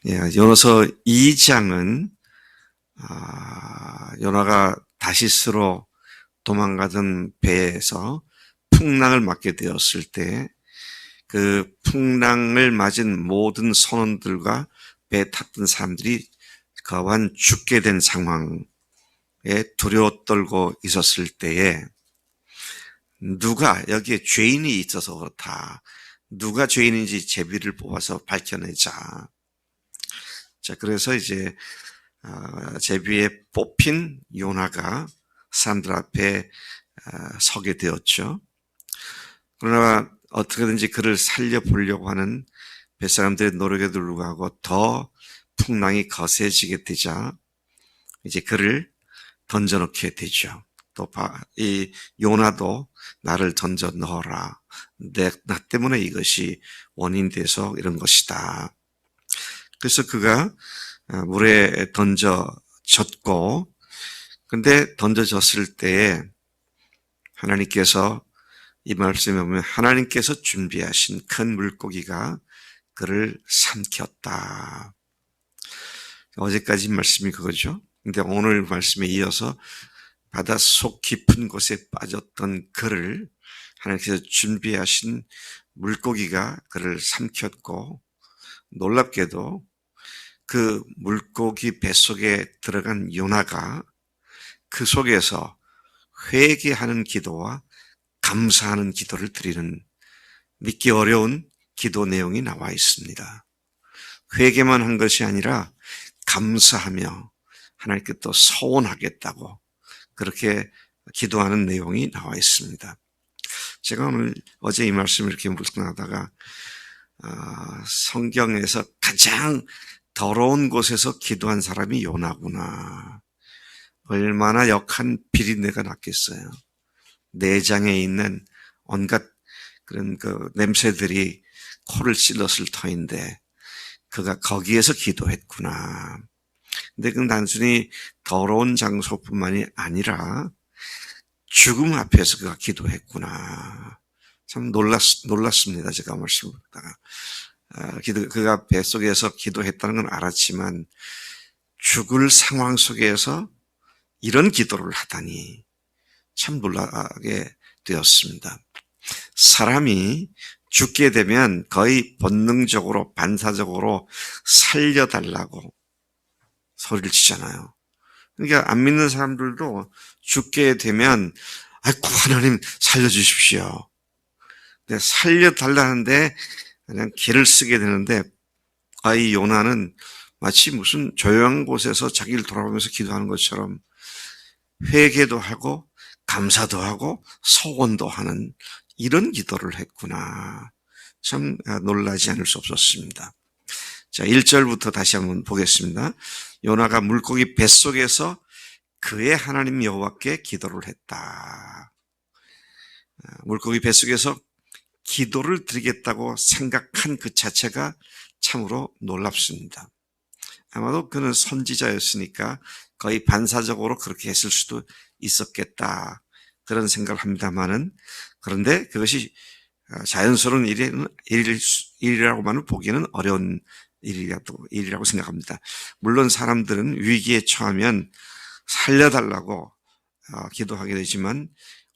예, 요나서 2장은 요나가 다시스로 도망가던 배에서 풍랑을 맞게 되었을 때 그 풍랑을 맞은 모든 선원들과 배에 탔던 사람들이 거한 죽게 된 상황에 두려워 떨고 있었을 때에 누가 여기에 죄인이 있어서 그렇다. 누가 죄인인지 제비를 뽑아서 밝혀내자. 자, 그래서 이제 제비에 뽑힌 요나가 사람들 앞에 서게 되었죠. 그러나 어떻게든지 그를 살려보려고 하는 뱃사람들의 노력에도 불구하고 더 풍랑이 거세지게 되자 이제 그를 던져놓게 되죠. 또 이 요나도 나를 던져 넣어라. 나 때문에 이것이 원인돼서 이런 것이다. 그래서 그가 물에 던져졌고, 근데 던져졌을 때에 하나님께서 이 말씀에 보면 하나님께서 준비하신 큰 물고기가 그를 삼켰다. 어제까지 말씀이 그거죠. 근데 오늘 말씀에 이어서 바닷속 깊은 곳에 빠졌던 그를 하나님께서 준비하신 물고기가 그를 삼켰고, 놀랍게도 그 물고기 뱃속에 들어간 요나가 그 속에서 회개하는 기도와 감사하는 기도를 드리는 믿기 어려운 기도 내용이 나와 있습니다. 회개만 한 것이 아니라 감사하며 하나님께 또 서원하겠다고 그렇게 기도하는 내용이 나와 있습니다. 제가 어제 이 말씀을 이렇게 묵상하다가 성경에서 가장 더러운 곳에서 기도한 사람이 요나구나. 얼마나 역한 비린내가 났겠어요. 내장에 있는 온갖 그런 그 냄새들이 코를 찔렀을 터인데 그가 거기에서 기도했구나. 근데 그건 단순히 더러운 장소뿐만이 아니라 죽음 앞에서 그가 기도했구나. 참 놀랐습니다. 제가 말씀을 듣다가. 그가 뱃속에서 기도했다는 건 알았지만 죽을 상황 속에서 이런 기도를 하다니 참 놀라게 되었습니다. 사람이 죽게 되면 거의 본능적으로 반사적으로 살려달라고 소리를 치잖아요. 그러니까 안 믿는 사람들도 죽게 되면 아이고 하나님 살려주십시오. 살려달라는데 그냥 길을 쓰게 되는데 이 요나는 마치 무슨 조용한 곳에서 자기를 돌아보면서 기도하는 것처럼 회개도 하고 감사도 하고 소원도 하는 이런 기도를 했구나. 참 놀라지 않을 수 없었습니다. 자, 1절부터 다시 한번 보겠습니다. 요나가 물고기 뱃속에서 그의 하나님 여호와께 기도를 했다. 물고기 뱃속에서 기도를 드리겠다고 생각한 그 자체가 참으로 놀랍습니다. 아마도 그는 선지자였으니까 거의 반사적으로 그렇게 했을 수도 있었겠다. 그런 생각을 합니다만은 그런데 그것이 자연스러운 일이라고만은 보기에는 어려운 일이라고 생각합니다. 물론 사람들은 위기에 처하면 살려달라고 기도하게 되지만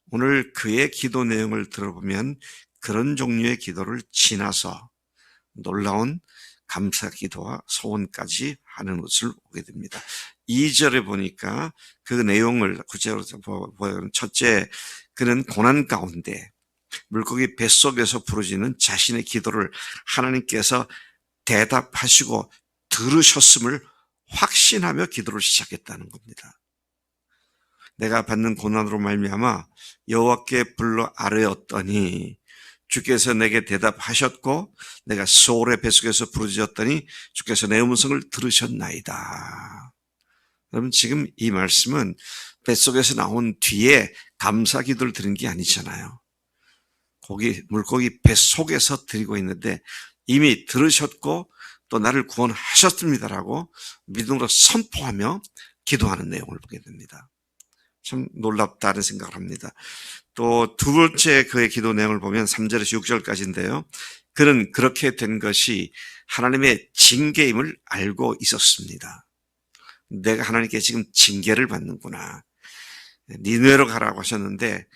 오늘 그의 기도 내용을 들어보면 그런 종류의 기도를 지나서 놀라운 감사 기도와 소원까지 하는 것을 보게 됩니다. 2절에 보니까 그 내용을 구체적으로 보면 첫째, 그는 고난 가운데 물고기 뱃속에서 부르짖는 자신의 기도를 하나님께서 대답하시고 들으셨음을 확신하며 기도를 시작했다는 겁니다. 내가 받는 고난으로 말미암아 여호와께 불러 아뢰었더니 주께서 내게 대답하셨고 내가 소울의 뱃속에서 부르짖었더니 주께서 내 음성을 들으셨나이다. 여러분 지금 이 말씀은 뱃속에서 나온 뒤에 감사 기도를 드린 게 아니잖아요. 물고기 뱃속에서 드리고 있는데 이미 들으셨고 또 나를 구원하셨습니다라고 믿음으로 선포하며 기도하는 내용을 보게 됩니다. 참 놀랍다는 생각을 합니다. 또 두 번째 그의 기도 내용을 보면 3절에서 6절까지인데요. 그는 그렇게 된 것이 하나님의 징계임을 알고 있었습니다. 내가 하나님께 지금 징계를 받는구나. 니느웨로 가라고 하셨는데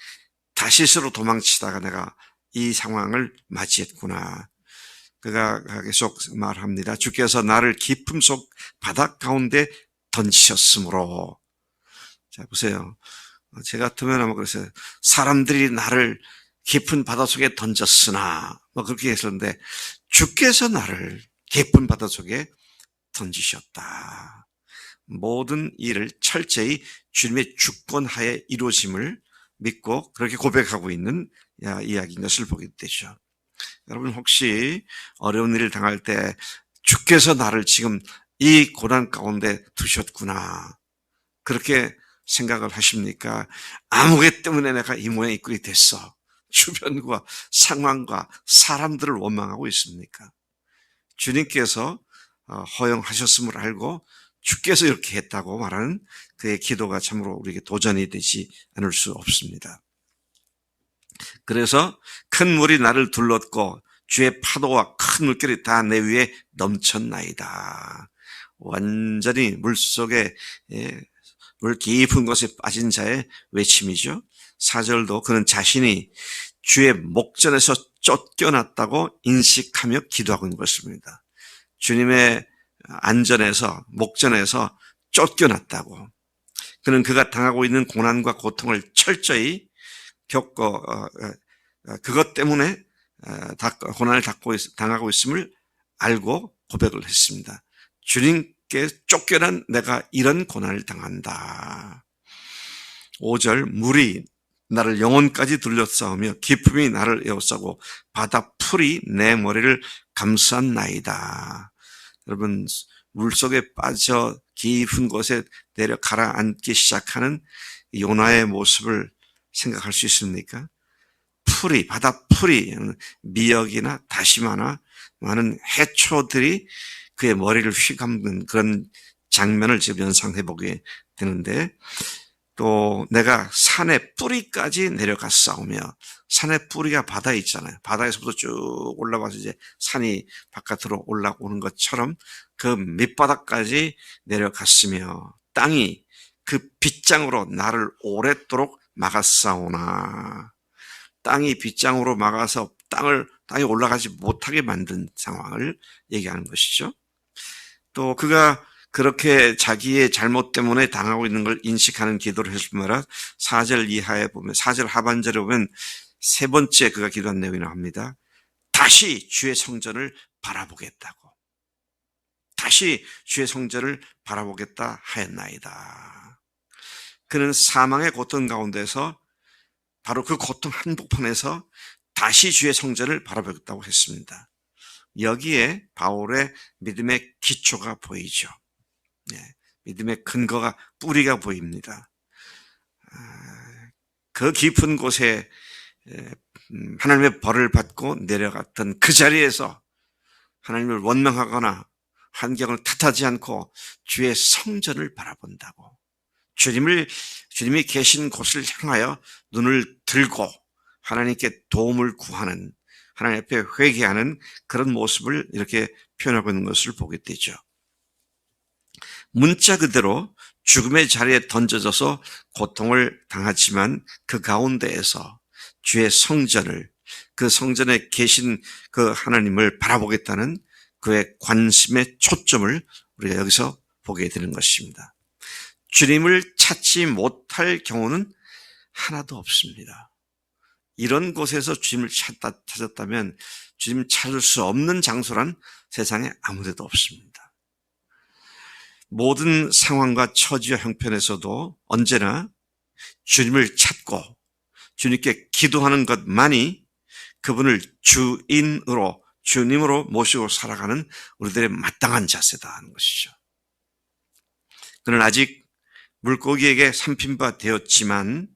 다시스로 도망치다가 내가 이 상황을 맞이했구나. 그가 계속 말합니다. 주께서 나를 깊음 속 바닥 가운데 던지셨으므로. 자, 보세요. 제 같으면 아마 그랬어요. 사람들이 나를 깊은 바닷속에 던졌으나 그렇게 했었는데 주께서 나를 깊은 바닷속에 던지셨다. 모든 일을 철저히 주님의 주권하에 이루어짐을 믿고 그렇게 고백하고 있는 이야기인 것을 보게 되죠. 여러분 혹시 어려운 일을 당할 때 주께서 나를 지금 이 고난 가운데 두셨구나 그렇게 생각을 하십니까? 아무 개 때문에 내가 이 모양 이 꼴이 됐어. 주변과 상황과 사람들을 원망하고 있습니까? 주님께서 허용하셨음을 알고 주께서 이렇게 했다고 말하는 그의 기도가 참으로 우리에게 도전이 되지 않을 수 없습니다. 그래서 큰 물이 나를 둘렀고 주의 파도와 큰 물결이 다 내 위에 넘쳤나이다. 완전히 물속에 물 깊은 곳에 빠진 자의 외침이죠. 4절도 그는 자신이 주의 목전에서 쫓겨났다고 인식하며 기도하고 있는 것입니다. 주님의 안전에서 목전에서 쫓겨났다고. 그는 그가 당하고 있는 고난과 고통을 철저히 겪고 그것 때문에 고난을 당하고 있음을 알고 고백을 했습니다. 주님께 쫓겨난 내가 이런 고난을 당한다. 5절 물이 나를 영혼까지 둘러싸우며 깊음이 나를 에워싸고 바다 풀이 내 머리를 감쌌나이다. 여러분 물속에 빠져 깊은 곳에 내려 가라앉기 시작하는 요나의 모습을 생각할 수 있습니까? 풀이, 바다 풀이, 미역이나 다시마나 많은 해초들이 그의 머리를 휘감는 그런 장면을 지금 연상해 보게 되는데 또 내가 산의 뿌리까지 내려갔사오며 산의 뿌리가 바다에 있잖아요. 바다에서부터 쭉 올라와서 이제 산이 바깥으로 올라오는 것처럼 그 밑바닥까지 내려갔으며 땅이 그 빗장으로 나를 오랫도록 막았사오나 땅이 빗장으로 막아서 땅이 올라가지 못하게 만든 상황을 얘기하는 것이죠. 또 그가 그렇게 자기의 잘못 때문에 당하고 있는 걸 인식하는 기도를 했을 뿐만 4절 이하에 보면 4절 하반절에 보면 세 번째 그가 기도한 내용이 나옵니다. 다시 주의 성전을 바라보겠다고. 다시 주의 성전을 바라보겠다 하였나이다. 그는 사망의 고통 가운데서 바로 그 고통 한복판에서 다시 주의 성전을 바라보겠다고 했습니다. 여기에 바울의 믿음의 기초가 보이죠. 믿음의 근거가 뿌리가 보입니다. 그 깊은 곳에 하나님의 벌을 받고 내려갔던 그 자리에서 하나님을 원망하거나 환경을 탓하지 않고 주의 성전을 바라본다고. 주님이 계신 곳을 향하여 눈을 들고 하나님께 도움을 구하는, 하나님 앞에 회개하는 그런 모습을 이렇게 표현하고 있는 것을 보게 되죠. 문자 그대로 죽음의 자리에 던져져서 고통을 당하지만 그 가운데에서 주의 성전을, 그 성전에 계신 그 하나님을 바라보겠다는 그의 관심의 초점을 우리가 여기서 보게 되는 것입니다. 주님을 찾지 못할 경우는 하나도 없습니다. 이런 곳에서 주님을 찾았다면 주님 찾을 수 없는 장소란 세상에 아무데도 없습니다. 모든 상황과 처지와 형편에서도 언제나 주님을 찾고 주님께 기도하는 것만이 그분을 주인으로, 주님으로 모시고 살아가는 우리들의 마땅한 자세다 하는 것이죠. 그는 아직 물고기에게 삼킨 바 되었지만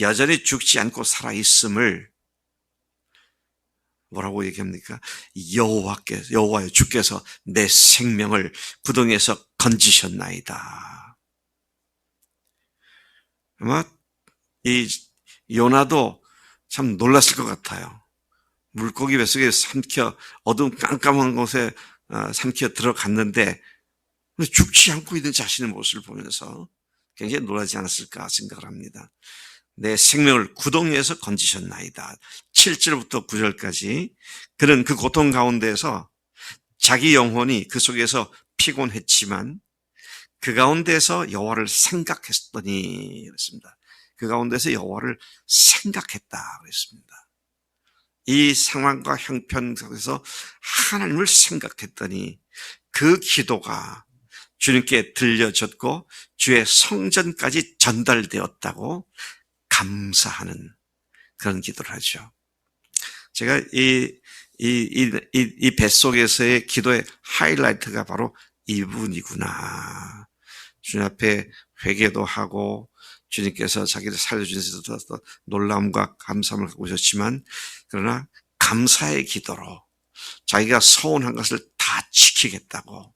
여전히 죽지 않고 살아있음을 뭐라고 얘기합니까? 여호와여 주께서 내 생명을 구덩이에서 건지셨나이다. 아마 이 요나도 참 놀랐을 것 같아요. 물고기 뱃속에 삼켜 어두운 깜깜한 곳에 삼켜 들어갔는데 죽지 않고 있는 자신의 모습을 보면서 굉장히 놀라지 않았을까 생각을 합니다. 내 생명을 구덩이에서 건지셨나이다. 7절부터 9절까지 그는 그 고통 가운데에서 자기 영혼이 그 속에서 피곤했지만 그 가운데서 여호와를 생각했더니 그랬습니다. 그 가운데서 여호와를 생각했다 그랬습니다. 이 상황과 형편 속에서 하나님을 생각했더니 그 기도가 주님께 들려졌고 주의 성전까지 전달되었다고 감사하는 그런 기도를 하죠. 제가 이 뱃속에서의 기도의 하이라이트가 바로 이 부분이구나. 주님 앞에 회개도 하고 주님께서 자기를 살려주셔서 놀라움과 감사함을 갖고 오셨지만 그러나 감사의 기도로 자기가 서운한 것을 다 지키겠다고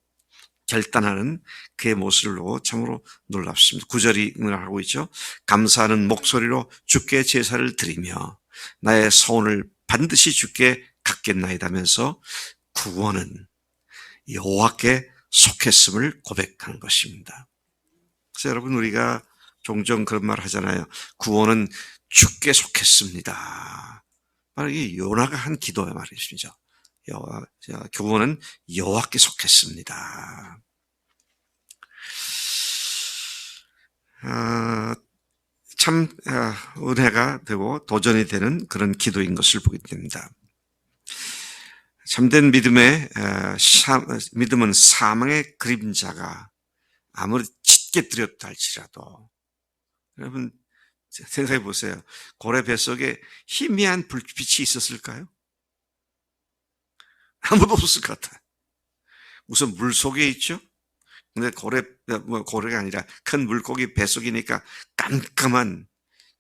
결단하는 그의 모습을 보고 참으로 놀랍습니다. 9절이 하고 있죠. 감사하는 목소리로 주께 제사를 드리며 나의 서운을 반드시 주께 갚겠나이다면서 구원은 여호와께 속했음을 고백하는 것입니다. 그래서 여러분 우리가 종종 그런 말 하잖아요. 구원은 주께 속했습니다. 바로 이 요나가 한 기도의 말이죠. 구원은 여호와께 속했습니다. 참 은혜가 되고 도전이 되는 그런 기도인 것을 보게 됩니다. 참된 믿음은 사망의 그림자가 아무리 짙게 들였다 할지라도 여러분 생각해 보세요. 고래 뱃속에 희미한 불빛이 있었을까요? 아무도 없었을 것 같아요. 우선 물 속에 있죠. 근데 고래가 아니라 큰 물고기 뱃속이니까 깜깜한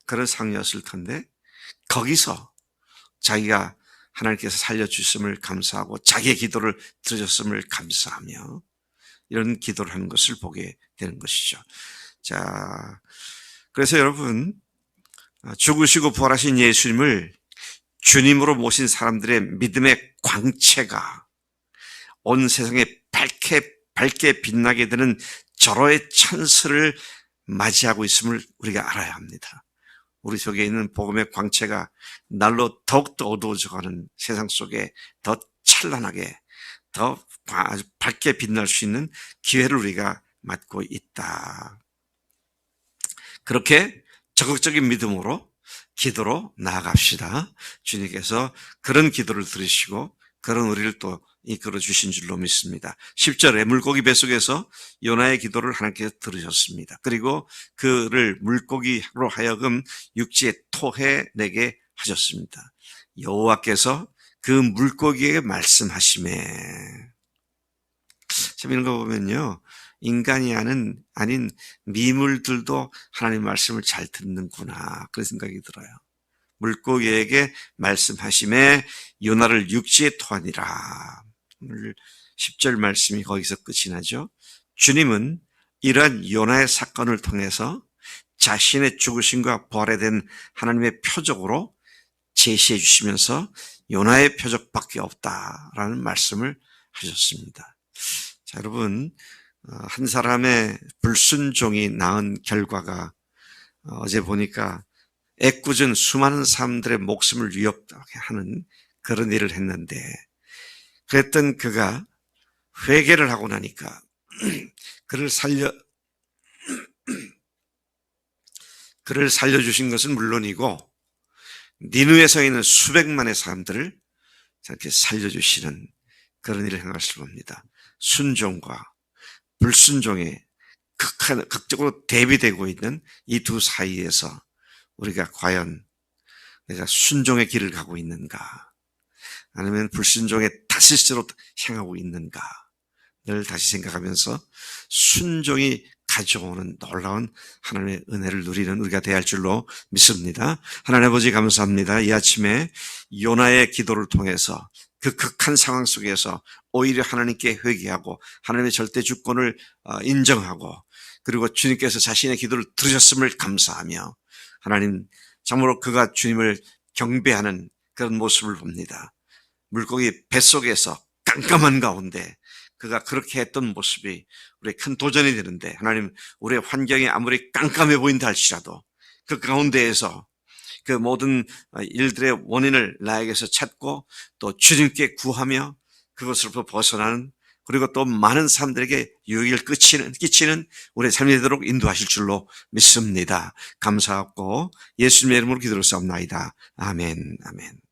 그런 상황이었을 텐데 거기서 자기가 하나님께서 살려주셨음을 감사하고 자기의 기도를 들으셨음을 감사하며 이런 기도를 하는 것을 보게 되는 것이죠. 자, 그래서 여러분 죽으시고 부활하신 예수님을 주님으로 모신 사람들의 믿음의 광채가 온 세상에 밝게 빛나게 되는 절호의 찬스를 맞이하고 있음을 우리가 알아야 합니다. 우리 속에 있는 복음의 광채가 날로 더욱더 어두워져가는 세상 속에 더 찬란하게 더 아주 밝게 빛날 수 있는 기회를 우리가 맞고 있다. 그렇게 적극적인 믿음으로 기도로 나아갑시다. 주님께서 그런 기도를 들으시고 그런 우리를 또 이끌어 주신 줄로 믿습니다. 10절에 물고기 뱃속에서 요나의 기도를 하나님께서 들으셨습니다. 그리고 그를 물고기로 하여금 육지에 토해내게 하셨습니다. 여호와께서 그 물고기에게 말씀하시매. 참 이런 거 보면요. 인간이 아닌 미물들도 하나님 말씀을 잘 듣는구나. 그런 생각이 들어요. 물고기에게 말씀하심에 요나를 육지에 토하니라. 오늘 10절 말씀이 거기서 끝이 나죠. 주님은 이러한 요나의 사건을 통해서 자신의 죽으심과 부활에 된 하나님의 표적으로 제시해 주시면서 요나의 표적밖에 없다라는 말씀을 하셨습니다. 자, 여러분 한 사람의 불순종이 낳은 결과가 어제 보니까 애꿎은 수많은 사람들의 목숨을 위협하게 하는 그런 일을 했는데 그랬던 그가 회개를 하고 나니까 그를 살려주신 것은 물론이고 니느웨에 있는 수백만의 사람들을 이렇게 살려주시는 그런 일을 한 것을 봅니다. 순종과 불순종에 극적으로 대비되고 있는 이 두 사이에서 우리가 과연 내가 순종의 길을 가고 있는가 아니면 불순종의 다시스로 향하고 있는가 늘 다시 생각하면서 순종이 가져오는 놀라운 하나님의 은혜를 누리는 우리가 되어야 할 줄로 믿습니다. 하나님 아버지 감사합니다. 이 아침에 요나의 기도를 통해서 그 극한 상황 속에서 오히려 하나님께 회개하고 하나님의 절대 주권을 인정하고 그리고 주님께서 자신의 기도를 들으셨음을 감사하며 하나님 참으로 그가 주님을 경배하는 그런 모습을 봅니다. 물고기 뱃속에서 깜깜한 가운데 그가 그렇게 했던 모습이 우리의 큰 도전이 되는데, 하나님, 우리의 환경이 아무리 깜깜해 보인다 할지라도 그 가운데에서 그 모든 일들의 원인을 나에게서 찾고 또 주님께 구하며 그것으로부터 벗어나는, 그리고 또 많은 사람들에게 유익을 끼치는 우리의 삶이 되도록 인도하실 줄로 믿습니다. 감사하고 예수님의 이름으로 기도를 싸움나이다. 아멘, 아멘.